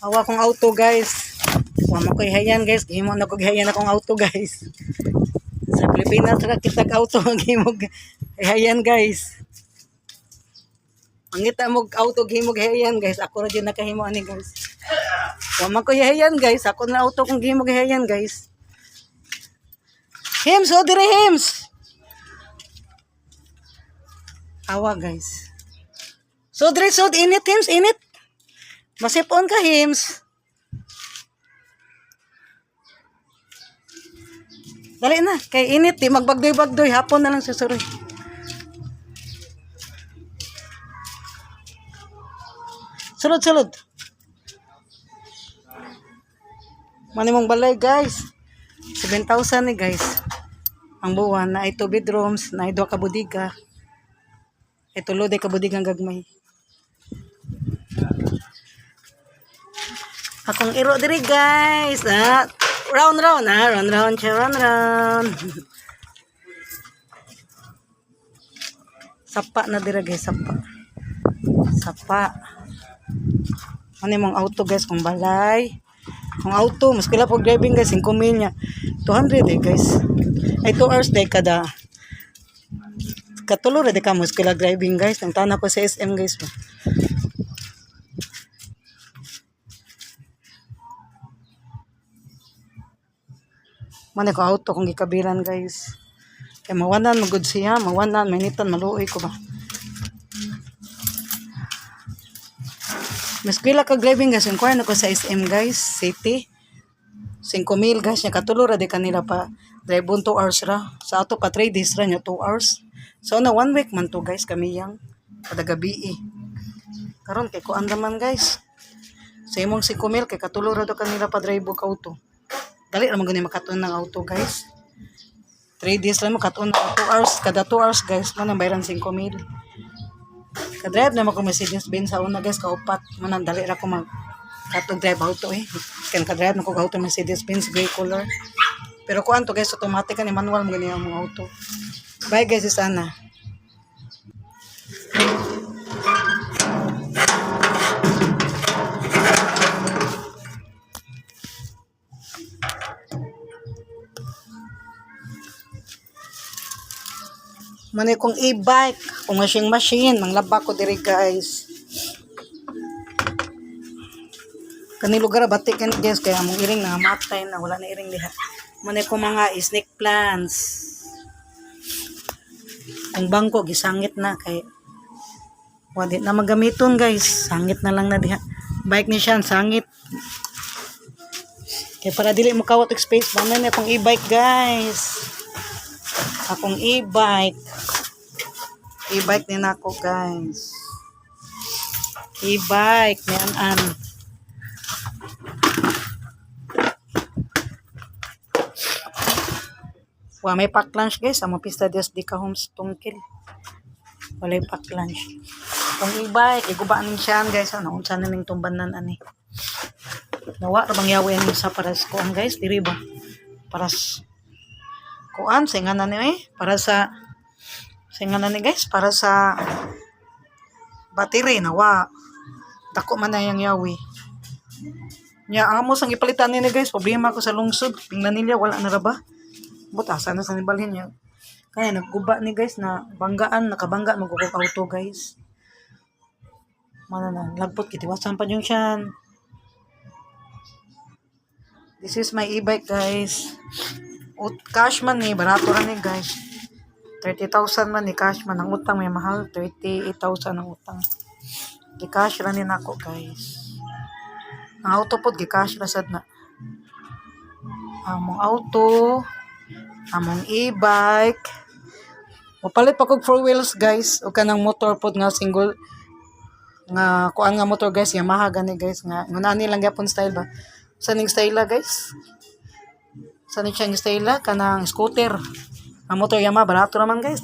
Awa kong auto guys. Wa mo koy hayan guys. Gihimo na ko hayan akong auto guys. Sa Pilipinas ra kitag auto ang gihimo hayan guys. Mangita mo auto gihimo hayan guys. Ako ra gyud nakahimo ani guys. Wa man koy hayan guys. Ako na auto kong gihimo hayan guys. Hims, o dire Hims. Awa guys. So dire sod init Hims, init. Masipon ka Hims. Dali na, kay init di magbagdoy-bagdoy hapon na lang susuroy. Sulod-sulod. Manimong balay guys. 7,000 ni guys. Ang buwan na 2 bedrooms, na 2 ka budiga. Ito lode ka budigang gagmay. Akong iro diri guys. Round round. Sapa na dira guys, sapa. Ano mong auto guys kung balay. Kung auto, mas kila po driving guys, 5 mil niya. 200 guys. Ay 2 hours day kada. Katulo ra de ka mas kila driving guys. Ang tana ko sa SM guys. Mane ko auto kung gikabiran guys. Kaya mawanan magud siya, mawanan manitan maluoy ko ba. Mas kila ka driving guys, inquire na ko sa SM guys, city. 5,000 guys, nya katulo ra de kanila pa drive 2 hours ra. Sa ato pa 3 days ra nya 2 hours. So na 1 week man to guys kami yang kada gabi. Karon kay kuan man guys. Sa imong 5,000 kay katulo ra do kanila pa drive og auto. Dali naman gani makatuon ng auto guys. 3 days lang makatuon ng 2 hours. Kada 2 hours guys, man ang bayaran 5,000. Kadrive naman ko Mercedes Benz sa una guys, kaupat. Man ang dali ra ko katong drive auto eh. Kan kadrive na ko auto Mercedes Benz gray color. Pero kuan to guys, automatic ni manual mo gani ang auto. Bye guys, sana. Mani kong e-bike, kung machine, manglaba ko diri guys. Kani lugar batik kan guys, kaya among iring na matay na, wala na iring diha. Mani kong mga snake plants. Kung bangko, gisangit na, kay wala na magamiton guys, sangit na lang na diha. Bike ni siya, sangit. Kaya para dili mo kawat space, bana na akong e-bike guys. Akong e-bike din ako guys. E-bike ni an. Wa may pack lunch guys, amo pista Dios di ka homes tungkil. Walay pack lunch. Kung e-bike igubaan ning siyan guys, ano unsa na ning tumbanan ani. Nawa ra bang yawen sa paras ko ang guys, diri ba? Paras kuan singanan ni para sa singanan ni guys para sa battery nawa dako man na yang yawi nya amo sang ipalitan ni guys, problema ko sa lungsod tingnan nila wala na ra ba butasan na sa nibalhin niya kaya nagguba ni guys na banggaan nakabangga magkukog auto guys mana na lagpot kitiwasan pa yung siyan. This is my e-bike guys. Cash man ni, barato rin ni guys. 30,000 man ni cash man. Ang utang may mahal, 38,000 ang utang. Gi-cash rin ni nako guys. Ang auto po, gi-cash rasad na. Among auto, among e-bike. Mapalit pa kog 4 wheels guys. O kanang motor po nga single. Nga, kuan nga motor guys, Yamaha gani guys. Nga, ngunani lang yapon style ba. Saning style guys. Sa ni siyang style kanang scooter. Ang motor Yamaha barato naman guys.